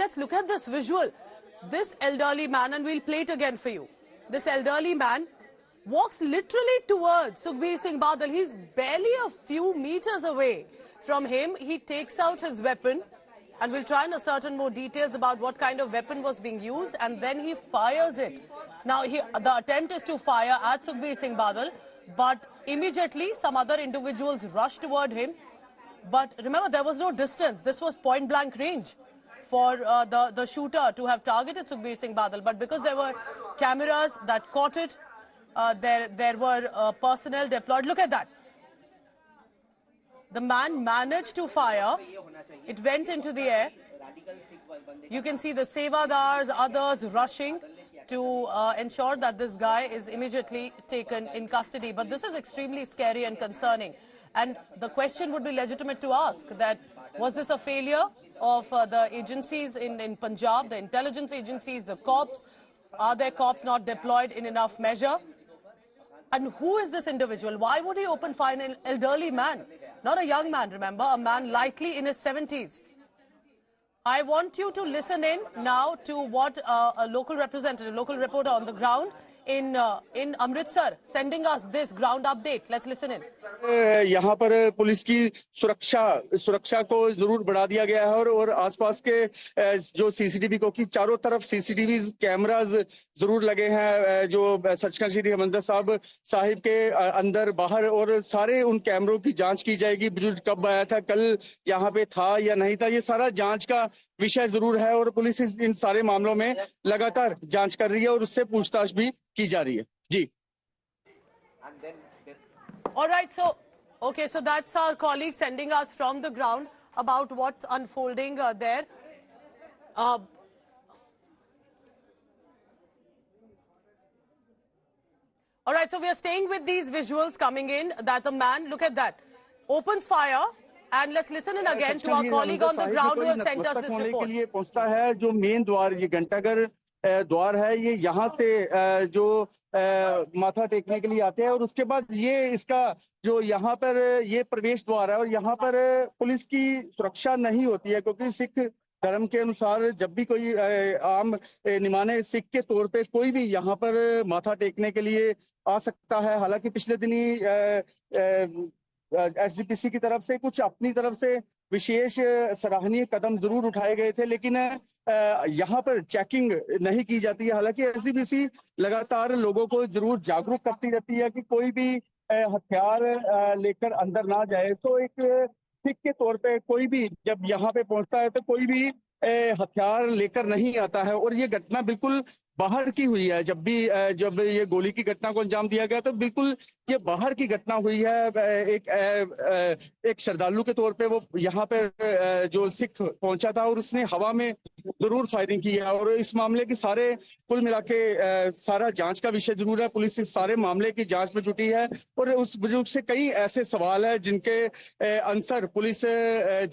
let's look at this visual. This elderly man, and we'll play it again for you. This elderly man walks literally towards Sukhbir Singh Badal. He's barely a few meters away from him. He takes out his weapon, and we'll try and ascertain more details about what kind of weapon was being used, and then he fires it. Now, the attempt is to fire at Sukhbir Singh Badal, but immediately some other individuals rush toward him. But remember, there was no distance. This was point-blank range for the shooter to have targeted Sukhbir Singh Badal. But because there were cameras that caught it, there were personnel deployed. Look at that. The man managed to fire. It went into the air. You can see the Sevadars, others rushing to ensure that this guy is immediately taken in custody. But this is extremely scary and concerning. And the question would be legitimate to ask that, was this a failure of the agencies in Punjab, the intelligence agencies, the cops? Are their cops not deployed in enough measure? And who is this individual? Why would he open fire on an elderly man? Not a young man, remember, a man likely in his 70s. I want you to listen in now to what a local representative, local reporter on the ground in Amritsar sending us this ground update. Let's listen in. यहाँ पर police की सुरक्षा को जरूर बढ़ा दिया गया है और आसपास के जो सीसीटीवी को की चारों तरफ सीसीटीवी कैमरास जरूर लगे हैं जो सचखंड श्री हरिमंदिर साहिब के अंदर बाहर, और सारे उन कैमरों की जांच की जाएगी। बुजुर्ग कब आया था, कल यहाँ पे था या नहीं था, ये सारा जांच का विषय जरूर है और पुलिस इन सारे मामलों में लगातार जांच कर रही है और उससे पूछताछ भी की जा रही है। जी। All right, so that's our colleague sending us from the ground about what's unfolding there. All right, so we are staying with these visuals coming in that the man, look at that, opens fire, and let's listen in again to our colleague on the ground who has sent us this report. के लिए पहुंचता है जो main द्वार, ये घंटाघर द्वार है, ये यहाँ से जो माथा टेकने के लिए आते हैं और उसके बाद ये इसका जो यहाँ पर ये प्रवेश द्वार है और यहाँ पर पुलिस की सुरक्षा नहीं होती है क्योंकि सिख धर्म के अनुसार जब भी कोई आम निमाने सिख के तौर पे कोई भी यहाँ पर माथा टेकने के लिए आ सकता है। हालांकि पिछले दिनी एसजीपीसी की तरफ से कुछ अपनी तरफ से विशेष सराहनीय कदम जरूर उठाए गए थे, लेकिन यहाँ पर चेकिंग नहीं की जाती है। हालांकि एसजीपीसी लगातार लोगों को जरूर जागरूक करती रहती है कि कोई भी हथियार लेकर अंदर ना जाए। तो एक सिख के तौर पे कोई भी जब यहाँ पे पहुंचता है तो कोई भी हथियार लेकर नहीं आता है और ये घटना बिल्कुल बाहर की हुई है। जब ये गोली की घटना को अंजाम दिया गया तो बिल्कुल ये बाहर की घटना हुई है। एक श्रद्धालु के तौर पे वो यहाँ पे जो सिख पहुंचा था और उसने हवा में जरूर फायरिंग की है और इस मामले की सारे कुल मिला के सारा जांच का विषय जरूर है। पुलिस इस सारे मामले की जांच में जुटी है और उस बुजुर्ग से कई ऐसे सवाल है जिनके आंसर पुलिस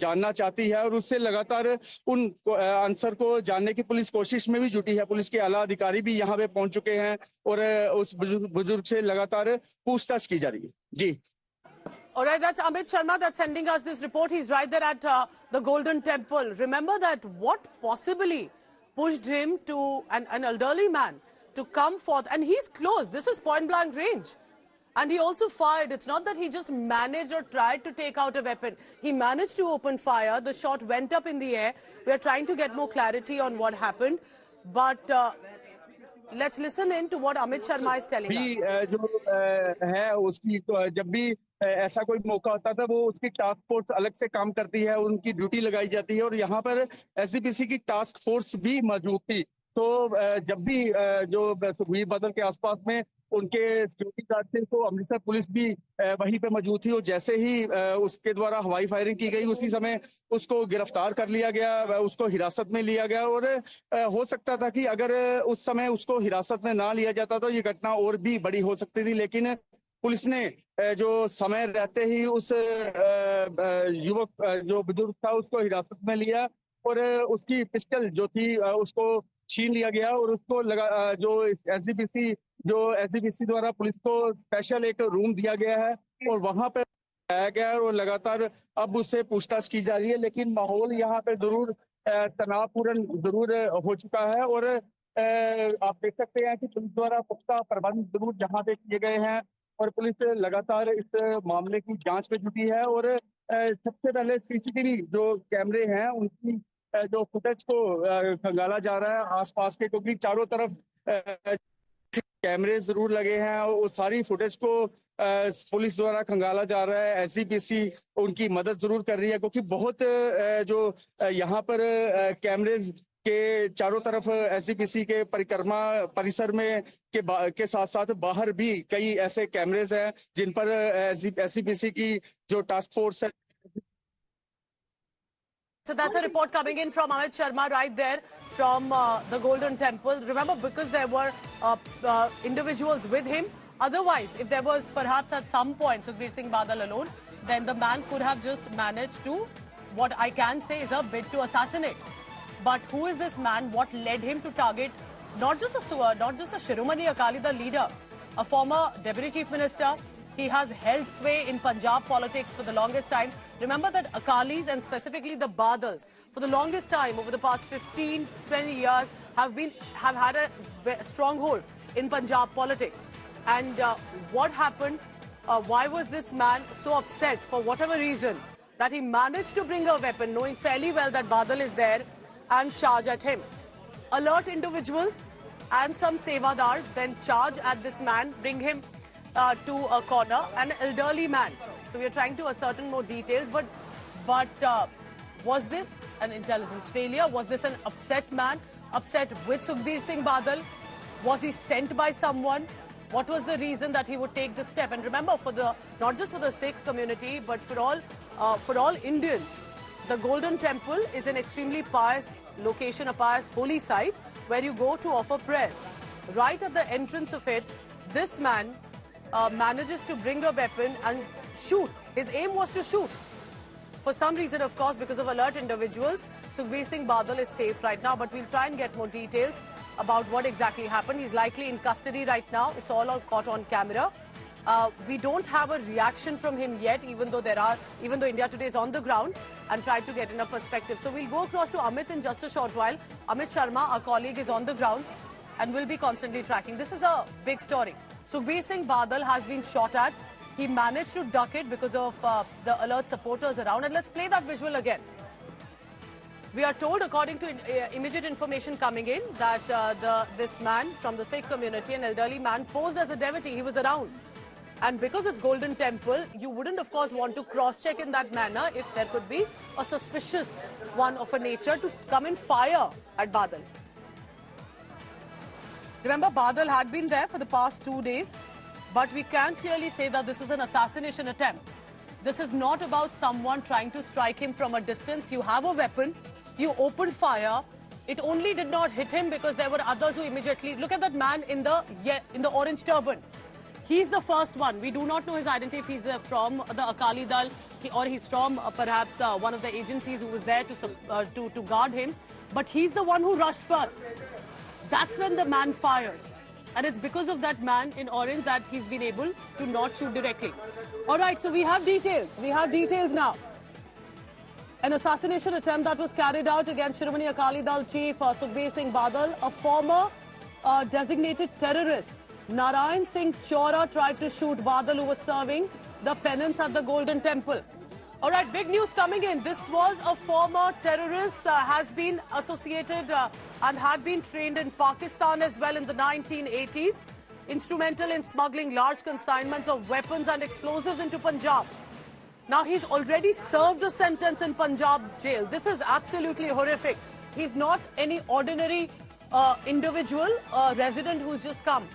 जानना चाहती है और उससे लगातार उन आंसर को जानने की पुलिस कोशिश में भी जुटी है। पुलिस के आला अधिकारी भी यहाँ पे पहुंच चुके हैं और उस बुजुर्ग से लगातार पूछताछ की जा रही है। जी। All right, that's Amit Sharma that's sending us this report. He's right there at the Golden Temple. Remember that what possibly pushed him to an elderly man to come forth, and he's close. This is point blank range. And he also fired. It's not that he just managed or tried to take out a weapon. He managed to open fire. The shot went up in the air. We are trying to get more clarity on what happened. But let's listen in to what Amit Sharma is telling us. जो है उसकी जब भी ऐसा कोई मौका होता था वो उसकी टास्क फोर्स अलग से काम करती है, उनकी ड्यूटी लगाई जाती है और यहाँ पर एसजीपीसी की टास्क फोर्स भी मौजूद थी। तो जब भी जो सुखबीर बादल के आसपास में उनके सिक्योरिटी गार्ड थे तो अमृतसर पुलिस भी वहीं पे मौजूद थी और जैसे ही उसके द्वारा हवाई फायरिंग की गई उसी समय उसको गिरफ्तार कर लिया गया, उसको हिरासत में लिया गया और हो सकता था कि अगर उस समय उसको हिरासत में ना लिया जाता तो ये घटना और भी बड़ी हो सकती थी। लेकिन पुलिस ने जो समय रहते ही उस युवक जो बुजुर्ग था उसको हिरासत में लिया और उसकी पिस्टल जो थी उसको छीन लिया गया और उसको जो एसजीपीसी द्वारा पुलिस को स्पेशल एक रूम दिया गया है और वहां पे लाया गया है और लगातार अब उससे पूछताछ की जा रही है। लेकिन माहौल यहाँ पे जरूर तनावपूर्ण जरूर हो चुका है। और आप देख सकते हैं कि पुलिस द्वारा पुख्ता प्रबंध जरूर जहां पे किए गए हैं और पुलिस लगातार इस मामले की जांच में जुटी है। और सबसे पहले सीसीटीवी जो कैमरे हैं उनकी जो फुटेज को खंगाला जा रहा है आसपास के, क्योंकि चारों तरफ कैमरे जरूर लगे हैं और वो सारी फुटेज को पुलिस द्वारा खंगाला जा रहा है। एसजीपीसी उनकी मदद जरूर कर रही है, क्योंकि बहुत जो यहाँ पर कैमरेज के चारों तरफ एसजीपीसी के परिक्रमा परिसर में के साथ साथ बाहर भी कई ऐसे कैमरेज हैं जिन पर एसजीपीसी की जो टास्क फोर्स है। So that's a report coming in from Amit Sharma right there from the Golden Temple. Remember, because there were individuals with him. Otherwise, if there was perhaps at some point Sukhbir Singh Badal alone, then the man could have just managed to, what I can say is a bid to assassinate. But who is this man? What led him to target not just a Shiromani Akali Dal leader, a former Deputy Chief Minister? He has held sway in Punjab politics for the longest time. Remember that Akalis and specifically the Badals, for the longest time, over the past 15, 20 years, have had a stronghold in Punjab politics. And what happened? Why was this man so upset for whatever reason that he managed to bring a weapon, knowing fairly well that Badal is there, and charge at him? Alert individuals and some sevadars then charge at this man, bring him to a corner, an elderly man. So we are trying to ascertain more details, but was this an intelligence failure? Was this an upset man, upset with Sukhbir Singh Badal? Was he sent by someone? What was the reason that he would take this step? And remember, not just for the Sikh community, but for all Indians, the Golden Temple is an extremely pious location, a pious holy site where you go to offer prayers. Right at the entrance of it, this man manages to bring a weapon and shoot. His aim was to shoot. For some reason, of course, because of alert individuals, Sukhbir Singh Badal is safe right now, but we'll try and get more details about what exactly happened. He's likely in custody right now. It's all caught on camera. We don't have a reaction from him yet, even though India Today is on the ground and tried to get in a perspective. So we'll go across to Amit in just a short while. Amit Sharma, our colleague, is on the ground and will be constantly tracking. This is a big story. Sukhbir Singh Badal has been shot at. He managed to duck it because of the alert supporters around. And let's play that visual again. We are told, according to immediate information coming in, that this man from the Sikh community, an elderly man, posed as a devotee. He was around. And because it's Golden Temple, you wouldn't, of course, want to cross-check in that manner if there could be a suspicious one of a nature to come and fire at Badal. Remember, Badal had been there for the past 2 days, but we can clearly say that this is an assassination attempt. This is not about someone trying to strike him from a distance. You have a weapon, you opened fire. It only did not hit him because there were others who immediately... Look at that man in the orange turban. He's the first one. We do not know his identity, if he's from the Akali Dal or he's from perhaps one of the agencies who was there to guard him. But he's the one who rushed first. That's when the man fired. And it's because of that man in orange that he's been able to not shoot directly. All right, so we have details. We have details now. An assassination attempt that was carried out against Shiromani Akali Dal chief Sukhbir Singh Badal, a former designated terrorist. Narayan Singh Chora tried to shoot Badal, who was serving the penance at the Golden Temple. All right, big news coming in. This was a former terrorist, has been associated and had been trained in Pakistan as well in the 1980s. Instrumental in smuggling large consignments of weapons and explosives into Punjab. Now, he's already served a sentence in Punjab jail. This is absolutely horrific. He's not any ordinary individual, resident who's just come.